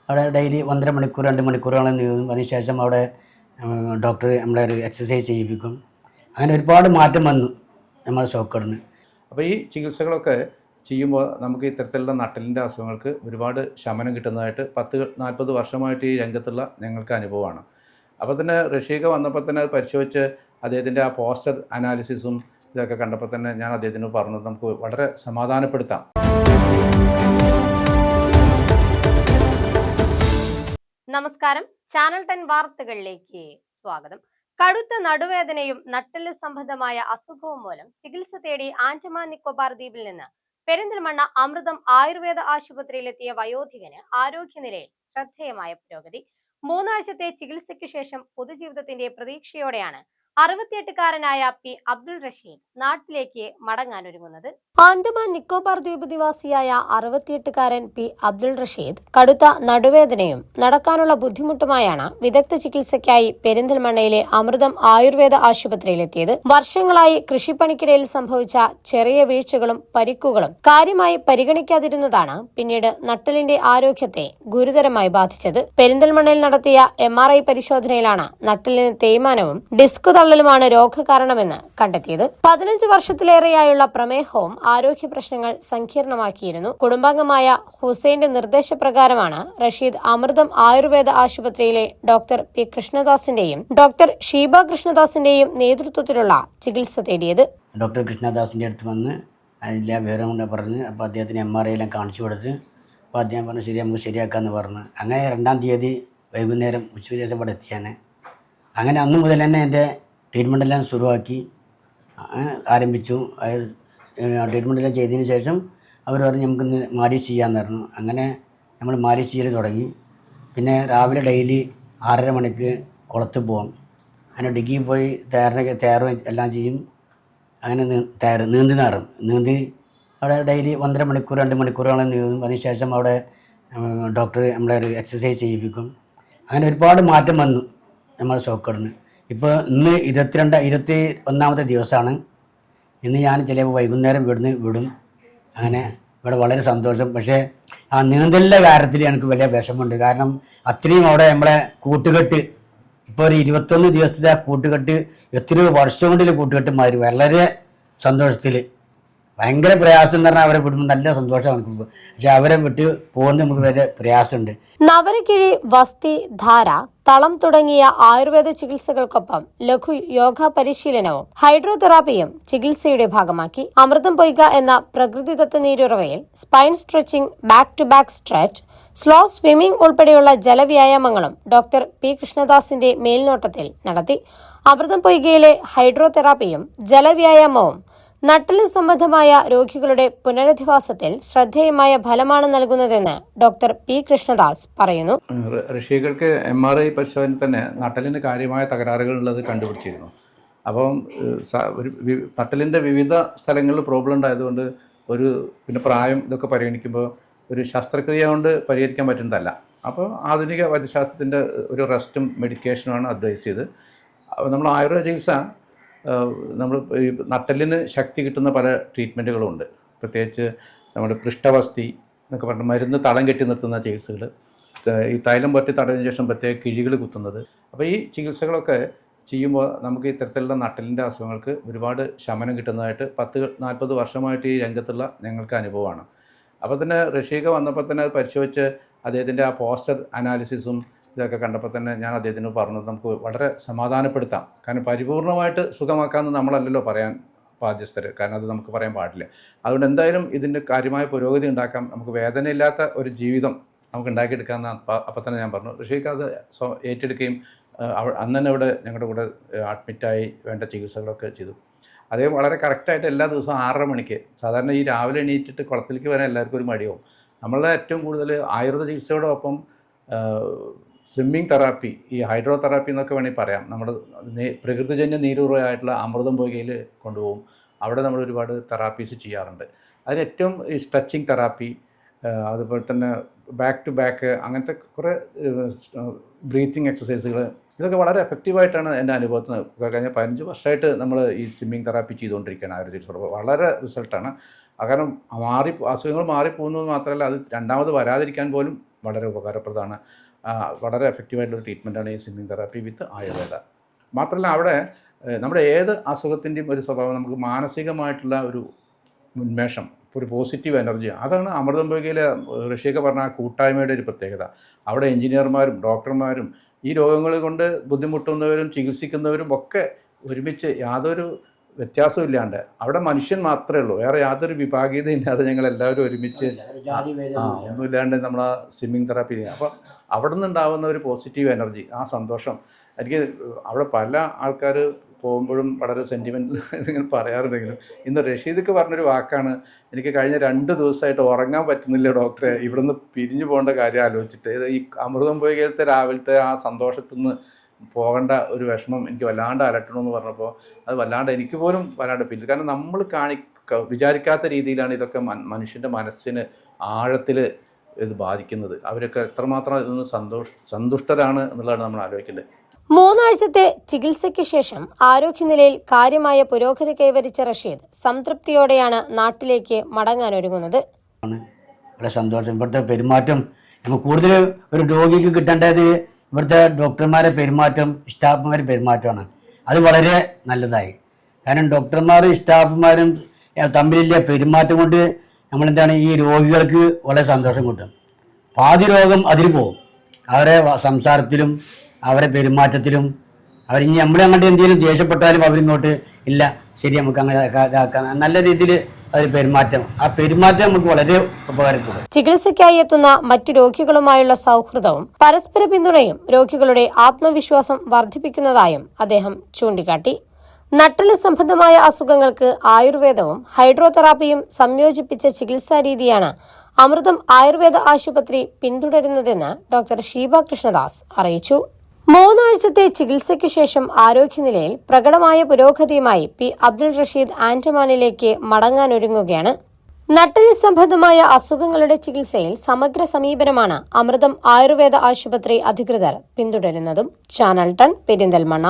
അവിടെ ഡെയിലി 1.5 മണിക്കൂർ 2 മണിക്കൂറോളം നീന്തും. അതിനുശേഷം അവിടെ ഡോക്ടർ നമ്മളെ ഒരു എക്സസൈസ് ചെയ്യിപ്പിക്കും. അങ്ങനെ ഒരുപാട് മാറ്റം വന്നു നമ്മുടെ സോക്കറിന്. അപ്പോൾ ഈ ചികിത്സകളൊക്കെ ചെയ്യുമ്പോൾ നമുക്ക് ഇത്തരത്തിലുള്ള നട്ടലിൻ്റെ അസുഖങ്ങൾക്ക് ഒരുപാട് ശമനം കിട്ടുന്നതായിട്ട് 40 വർഷമായിട്ട് ഈ രംഗത്തുള്ള ഞങ്ങൾക്ക് അനുഭവമാണ്. അപ്പോൾ തന്നെ റഷീഖ വന്നപ്പോൾ തന്നെ അത് പരിശോധിച്ച് അദ്ദേഹത്തിൻ്റെ ആ പോസ്റ്റർ അനാലിസിസും ഇതൊക്കെ കണ്ടപ്പോൾ തന്നെ ഞാൻ അദ്ദേഹത്തിന് പറഞ്ഞത് നമുക്ക് വളരെ സമാധാനപ്പെടുത്താം. നമസ്കാരം, ചാനൽ 10 വാർത്തകളിലേക്ക് സ്വാഗതം. കടുത്ത നടുവേദനയും നട്ടെല്ല് സംബന്ധമായ അസുഖവും മൂലം ചികിത്സ തേടി ആൻഡമാൻ നിക്കോബാർ ദ്വീപിൽ നിന്ന് പെരിന്തൽമണ്ണ അമൃതം ആയുർവേദ ആശുപത്രിയിലെത്തിയ വയോധികന് ആരോഗ്യനിലയിൽ ശ്രദ്ധേയമായ പുരോഗതി. 3 ആഴ്ചത്തെ ചികിത്സയ്ക്ക് ശേഷം പൊതുജീവിതത്തിന്റെ പ്രതീക്ഷയോടെയാണ് 68-കാരനായ പി അബ്ദുൾ റഷീദ് നാട്ടിലേക്ക് മടങ്ങാനൊരുങ്ങുന്നത്. ആൻഡമാൻ നിക്കോബാർ ദ്വീപ് നിവാസിയായ 68-കാരൻ പി അബ്ദുൾ റഷീദ് കടുത്ത നടുവേദനയും നടക്കാനുള്ള ബുദ്ധിമുട്ടുമായാണ് വിദഗ്ധ ചികിത്സയ്ക്കായി പെരിന്തൽമണ്ണയിലെ അമൃതം ആയുർവേദ ആശുപത്രിയിലെത്തിയത്. വർഷങ്ങളായി കൃഷിപ്പണിക്കിടയിൽ സംഭവിച്ച ചെറിയ വീഴ്ചകളും പരിക്കുകളും കാര്യമായി പരിഗണിക്കാതിരുന്നതാണ് പിന്നീട് നട്ടലിന്റെ ആരോഗ്യത്തെ ഗുരുതരമായി ബാധിച്ചത്. പെരിന്തൽമണ്ണയിൽ നടത്തിയ MRI പരിശോധനയിലാണ് നട്ടലിന് തേയ്മാനവും ഡിസ്ക് തള്ളലുമാണ് രോഗകാരണമെന്ന് കണ്ടെത്തിയത്. 15 വർഷത്തിലേറെയായുള്ള പ്രമേഹവും ആരോഗ്യ പ്രശ്നങ്ങൾ സങ്കീർണമാക്കിയിരുന്നു. കുടുംബാംഗമായ ഹുസൈന്റെ നിർദ്ദേശപ്രകാരമാണ് റഷീദ് അമൃതം ആയുർവേദ ആശുപത്രിയിലെ ഡോക്ടർ പി കൃഷ്ണദാസിന്റെയും ഡോക്ടർ ഷീബ കൃഷ്ണദാസിന്റെയും നേതൃത്വത്തിലുള്ള ചികിത്സ തേടിയത്. ഡോക്ടർ കൃഷ്ണദാസിൻ്റെ അടുത്ത് വന്ന് അതിലെ വിവരം കൊണ്ട് പറഞ്ഞ് അപ്പോൾ അദ്ദേഹത്തിന് MRI എല്ലാം കാണിച്ചു കൊടുത്ത് അപ്പോൾ അദ്ദേഹം പറഞ്ഞു ശരി നമുക്ക് ശരിയാക്കാമെന്ന് പറഞ്ഞു. അങ്ങനെ 2-ാം തീയതി വൈകുന്നേരം ഉച്ചയ്ക്ക് ശേഷം ഇവിടെ എത്തിയാണ്. അങ്ങനെ അന്ന് മുതൽ തന്നെ എൻ്റെ ട്രീറ്റ്മെൻറ്റെല്ലാം ശുരുവാക്കി ആരംഭിച്ചു. ട്രീറ്റ്മെൻറ്റെല്ലാം ചെയ്തതിന് ശേഷം അവർ പറഞ്ഞു നമുക്കിന്ന് മാലിഷ് ചെയ്യാമെന്ന് പറഞ്ഞു. അങ്ങനെ നമ്മൾ മാലിഷ് ചെയ്യൽ തുടങ്ങി. പിന്നെ രാവിലെ ഡെയിലി 6:30 മണിക്ക് കുളത്ത് പോകും. അങ്ങനെ ഡിഗ്ഗിയിൽ പോയി തയ്യാറും എല്ലാം ചെയ്യും. അങ്ങനെ നീന്തി അവിടെ ഡെയിലി 1.5 മണിക്കൂർ 2 മണിക്കൂറോളം നീന്തും. അതിനുശേഷം അവിടെ ഡോക്ടർ നമ്മളെ ഒരു എക്സസൈസ് ചെയ്യിപ്പിക്കും. അങ്ങനെ ഒരുപാട് മാറ്റം വന്നു നമ്മുടെ സോക്കറിന്. ഇപ്പോൾ ഇന്ന് 21-ാമത്തെ ദിവസമാണ്. ഇന്ന് ഞാൻ ചിലപ്പോൾ വൈകുന്നേരം വിടും. അങ്ങനെ ഇവിടെ വളരെ സന്തോഷം. പക്ഷേ ആ നീന്തലിൻ്റെ കാര്യത്തിൽ എനിക്ക് വലിയ വിഷമമുണ്ട്. കാരണം അത്രയും അവിടെ നമ്മളെ കൂട്ടുകെട്ട് ഇപ്പോൾ ഒരു 21 ദിവസത്തെ ആ കൂട്ടുകെട്ട് എത്രയോ വർഷം കൊണ്ടുള്ള കൂട്ടുകെട്ട് മാറി വളരെ സന്തോഷത്തിൽ. ഭയങ്കര പ്രയാസം എന്ന് പറഞ്ഞാൽ അവരെ വിടുമ്പോൾ നല്ല സന്തോഷമാണ് എനിക്ക്. പക്ഷെ അവരെ വിട്ട് പോകുന്നത് നമുക്ക് വളരെ പ്രയാസമുണ്ട്. നവരക്കിഴി, വസ്തി, ധാര, തളം തുടങ്ങിയ ആയുർവേദ ചികിത്സകൾക്കൊപ്പം ലഘു യോഗ പരിശീലനവും ഹൈഡ്രോതെറാപ്പിയും ചികിത്സയുടെ ഭാഗമാക്കി. അമൃതം പൊയ്ക എന്ന പ്രകൃതിദത്ത നീരുറവയിൽ spine stretching, back to back stretch, slow swimming ഉൾപ്പെടെയുള്ള ജലവ്യായാമങ്ങളും ഡോക്ടർ പി കൃഷ്ണദാസിന്റെ മേൽനോട്ടത്തിൽ നടത്തി. അമൃതം പൊയ്കയിലെ ഹൈഡ്രോതെറാപ്പിയും ജലവ്യായാമവും നട്ടലിന് സംബന്ധമായ രോഗികളുടെ പുനരധിവാസത്തിൽ ശ്രദ്ധേയമായ ഫലമാണ് നൽകുന്നതെന്ന് ഡോക്ടർ പി കൃഷ്ണദാസ് പറയുന്നു. ഋഷികൾക്ക് MRI പരിശോധന തന്നെ നട്ടലിന് കാര്യമായ തകരാറുകൾ ഉള്ളത് കണ്ടുപിടിച്ചിരുന്നു. അപ്പം നട്ടലിൻ്റെ വിവിധ സ്ഥലങ്ങളിൽ പ്രോബ്ലം ഉണ്ടായതുകൊണ്ട് പിന്നെ പ്രായം ഇതൊക്കെ പരിഗണിക്കുമ്പോൾ ഒരു ശസ്ത്രക്രിയ കൊണ്ട് പരിഹരിക്കാൻ പറ്റുന്നതല്ല. അപ്പോൾ ആധുനിക വൈദ്യശാസ്ത്രത്തിൻ്റെ ഒരു റെസ്റ്റും മെഡിക്കേഷനുമാണ് അഡ്വൈസ് ചെയ്ത്. നമ്മൾ ആയുർവേദ ചികിത്സ നമ്മൾ ഈ നട്ടലിന് ശക്തി കിട്ടുന്ന പല ട്രീറ്റ്മെൻറ്റുകളുണ്ട്. പ്രത്യേകിച്ച് നമ്മുടെ പൃഷ്ഠവസ്തി എന്നൊക്കെ പറഞ്ഞാൽ മരുന്ന് തളം കെട്ടി നിർത്തുന്ന ചികിത്സകൾ, ഈ തൈലം പറ്റി തടവിന് ശേഷം പ്രത്യേക കിഴികൾ കുത്തുന്നത്. അപ്പോൾ ഈ ചികിത്സകളൊക്കെ ചെയ്യുമ്പോൾ നമുക്ക് ഇത്തരത്തിലുള്ള നട്ടലിൻ്റെ അസുഖങ്ങൾക്ക് ഒരുപാട് ശമനം കിട്ടുന്നതായിട്ട് 40 വർഷമായിട്ട് ഈ രംഗത്തുള്ള ഞങ്ങൾക്ക് അനുഭവമാണ്. അപ്പോൾ തന്നെ റഷീഖ വന്നപ്പോൾ തന്നെ അത് പരിശോധിച്ച് അദ്ദേഹത്തിൻ്റെ ആ പോസ്റ്റർ അനാലിസിസും ഇതൊക്കെ കണ്ടപ്പോൾ തന്നെ ഞാൻ അദ്ദേഹത്തിന് പറഞ്ഞത് നമുക്ക് വളരെ സമാധാനപ്പെടുത്താം. കാരണം പരിപൂർണമായിട്ട് സുഖമാക്കാമെന്ന് നമ്മളല്ലല്ലോ പറയാൻ ബാധ്യസ്ഥർ, കാരണം അത് നമുക്ക് പറയാൻ പാടില്ല. അതുകൊണ്ട് എന്തായാലും ഇതിൻ്റെ കാര്യമായ പുരോഗതി ഉണ്ടാക്കാം, നമുക്ക് വേദനയില്ലാത്ത ഒരു ജീവിതം നമുക്ക് ഉണ്ടാക്കിയെടുക്കാമെന്ന് അപ്പം തന്നെ ഞാൻ പറഞ്ഞു. ഋഷിക്ക് അത് ഏറ്റെടുക്കുകയും അന്ന് തന്നെ ഇവിടെ ഞങ്ങളുടെ കൂടെ അഡ്മിറ്റായി വേണ്ട ചികിത്സകളൊക്കെ ചെയ്തു. അദ്ദേഹം വളരെ കറക്റ്റായിട്ട് എല്ലാ ദിവസവും 6:30 മണിക്ക്, സാധാരണ ഈ രാവിലെ എണീറ്റിട്ട് കുളത്തിലേക്ക് വരാൻ എല്ലാവർക്കും ഒരു മടിയാവും. നമ്മളെ ഏറ്റവും കൂടുതൽ ആയുർവേദ ചികിത്സയോടൊപ്പം സ്വിമ്മിങ് തെറാപ്പി, ഈ ഹൈഡ്രോതെറാപ്പി എന്നൊക്കെ വേണമെങ്കിൽ പറയാം, നമ്മുടെ പ്രകൃതിജന്യ നീരുറവായിട്ടുള്ള അമൃതം പൊയ്കയിൽ കൊണ്ടുപോകും. അവിടെ നമ്മൾ ഒരുപാട് തെറാപ്പീസ് ചെയ്യാറുണ്ട്. അതിന് ഏറ്റവും ഈ സ്ട്രെച്ചിങ് തെറാപ്പി, അതുപോലെ തന്നെ ബാക്ക് ടു ബാക്ക്, അങ്ങനത്തെ കുറേ ബ്രീത്തിങ് എക്സസൈസുകൾ, ഇതൊക്കെ വളരെ എഫക്റ്റീവായിട്ടാണ് എൻ്റെ അനുഭവത്തിൽ. കഴിഞ്ഞ 15 വർഷമായിട്ട് നമ്മൾ ഈ സ്വിമ്മിങ് തെറാപ്പി ചെയ്തുകൊണ്ടിരിക്കുകയാണ് ആയുർവേദ ചികിത്സയോട്. വളരെ റിസൾട്ടാണ്. കാരണം അസുഖങ്ങൾ മാറിപ്പോകുന്നത് മാത്രമല്ല, അത് രണ്ടാമത് വരാതിരിക്കാൻ പോലും വളരെ ഉപകാരപ്രദമാണ്. വളരെ എഫക്റ്റീവായിട്ടുള്ള ട്രീറ്റ്മെൻറ്റാണ് ഈ സ്വിമ്മിംഗ് തെറാപ്പി വിത്ത് ആയുർവേദ. മാത്രമല്ല അവിടെ നമ്മുടെ ഏത് അസുഖത്തിൻ്റെയും ഒരു സ്വഭാവം നമുക്ക് മാനസികമായിട്ടുള്ള ഒരു ഉന്മേഷം, ഒരു പോസിറ്റീവ് എനർജി, അതാണ് അമൃതം പൊയ്കയിലെ ഋഷിയൊക്കെ പറഞ്ഞ ആ കൂട്ടായ്മയുടെ ഒരു പ്രത്യേകത. അവിടെ എഞ്ചിനീയർമാരും ഡോക്ടർമാരും ഈ രോഗങ്ങൾ കൊണ്ട് ബുദ്ധിമുട്ടുന്നവരും ചികിത്സിക്കുന്നവരും ഒക്കെ ഒരുമിച്ച് യാതൊരു വ്യത്യാസവും ഇല്ലാണ്ട് അവിടെ മനുഷ്യൻ മാത്രമേ ഉള്ളൂ, വേറെ യാതൊരു വിഭാഗീയത ഇല്ലാതെ ഞങ്ങൾ എല്ലാവരും ഒരുമിച്ച് ഒന്നുമില്ലാണ്ട് നമ്മൾ ആ സ്വിമ്മിങ് തെറാപ്പി ചെയ്യുക. അപ്പോൾ അവിടെ നിന്നുണ്ടാകുന്ന ഒരു പോസിറ്റീവ് എനർജി, ആ സന്തോഷം, എനിക്ക് അവിടെ പല ആൾക്കാർ പോകുമ്പോഴും വളരെ സെൻറ്റിമെൻ്റൽ ഇങ്ങനെ പറയാറുണ്ടെങ്കിലും ഇന്ന് റഷീദൊക്കെ പറഞ്ഞൊരു വാക്കാണ്, എനിക്ക് കഴിഞ്ഞ 2 ദിവസമായിട്ട് ഉറങ്ങാൻ പറ്റുന്നില്ല ഡോക്ടറെ, ഇവിടുന്ന് പിരിഞ്ഞു പോകേണ്ട കാര്യം ആലോചിച്ചിട്ട്. ഈ അമൃതം പൊയ്കയിലത്തെ രാവിലത്തെ ആ സന്തോഷത്തിൽ നിന്ന് പോകേണ്ട ഒരു വിഷമം എനിക്ക് വല്ലാണ്ട് അലട്ടണമെന്ന് പറഞ്ഞപ്പോൾ അത് വല്ലാണ്ട് എനിക്ക് പോലും വല്ലാണ്ട് പിന്നിൽ. കാരണം നമ്മൾ വിചാരിക്കാത്ത രീതിയിലാണ് ഇതൊക്കെ മനുഷ്യൻ്റെ മനസ്സിന് ആഴത്തിൽ ഇത് ബാധിക്കുന്നത്. അവരൊക്കെ എത്രമാത്രം ഇതിന് സന്തുഷ്ടരാണ് എന്നുള്ളതാണ് നമ്മൾ ആലോചിക്കേണ്ടത്. 3 ആഴ്ചത്തെ ചികിത്സയ്ക്ക് ശേഷം ആരോഗ്യനിലയിൽ കാര്യമായ പുരോഗതി കൈവരിച്ച റഷീദ് സംതൃപ്തിയോടെയാണ് നാട്ടിലേക്ക് മടങ്ങാനൊരുങ്ങുന്നത്. വളരെ സന്തോഷം. ഇവിടുത്തെ പെരുമാറ്റം നമുക്ക് കൂടുതൽ ഒരു രോഗിക്ക് കിട്ടേണ്ടത് ഇവിടുത്തെ ഡോക്ടർമാരെ പെരുമാറ്റം, സ്റ്റാഫുമാരുടെ പെരുമാറ്റമാണ്. അത് വളരെ നല്ലതായി. കാരണം ഡോക്ടർമാരും സ്റ്റാഫുമാരും തമ്മിലുള്ള പെരുമാറ്റം കൊണ്ട് നമ്മളെന്താണ് ഈ രോഗികൾക്ക് വളരെ സന്തോഷം കിട്ടും. പാതി രോഗം അതിൽ പോകും. അവരെ സംസാരത്തിലും അവരെ പെരുമാറ്റത്തിലും. അവരിനി നമ്മളങ്ങോട്ട് എന്തെങ്കിലും ദേഷ്യപ്പെട്ടാലും അവരിങ്ങോട്ട് ഇല്ല ശരി നമുക്ക് അങ്ങനെ ഇതാക്കാൻ നല്ല രീതിയിൽ അവർ പെരുമാറ്റം, ആ പെരുമാറ്റം നമുക്ക് വളരെ ഉപകാരപ്പെടും. ചികിത്സയ്ക്കായി എത്തുന്ന മറ്റു രോഗികളുമായുള്ള സൗഹൃദവും പരസ്പര പിന്തുണയും രോഗികളുടെ ആത്മവിശ്വാസം വർദ്ധിപ്പിക്കുന്നതായും അദ്ദേഹം ചൂണ്ടിക്കാട്ടി. നട്ടല് സംബന്ധമായ അസുഖങ്ങൾക്ക് ആയുർവേദവും ഹൈഡ്രോതെറാപ്പിയും സംയോജിപ്പിച്ച ചികിത്സാ രീതിയാണ് അമൃതം ആയുർവേദ ആശുപത്രി പിന്തുടരുന്നതെന്ന് ഡോക്ടർ ഷീബ കൃഷ്ണദാസ് അറിയിച്ചു. 3 ആഴ്ചത്തെ ചികിത്സയ്ക്കു ശേഷം ആരോഗ്യനിലയിൽ പ്രകടമായ പുരോഗതിയുമായി പി അബ്ദുൾ റഷീദ് ആൻഡമാനിലേക്ക് മടങ്ങാനൊരുങ്ങുകയാണ്. നട്ടല് സംബന്ധമായ അസുഖങ്ങളുടെ ചികിത്സയിൽ സമഗ്ര സമീപനമാണ് അമൃതം ആയുർവേദ ആശുപത്രി അധികൃതർ പിന്തുടരുന്നതും. ചാനൽ 10 പെരിന്തൽമണ്ണ.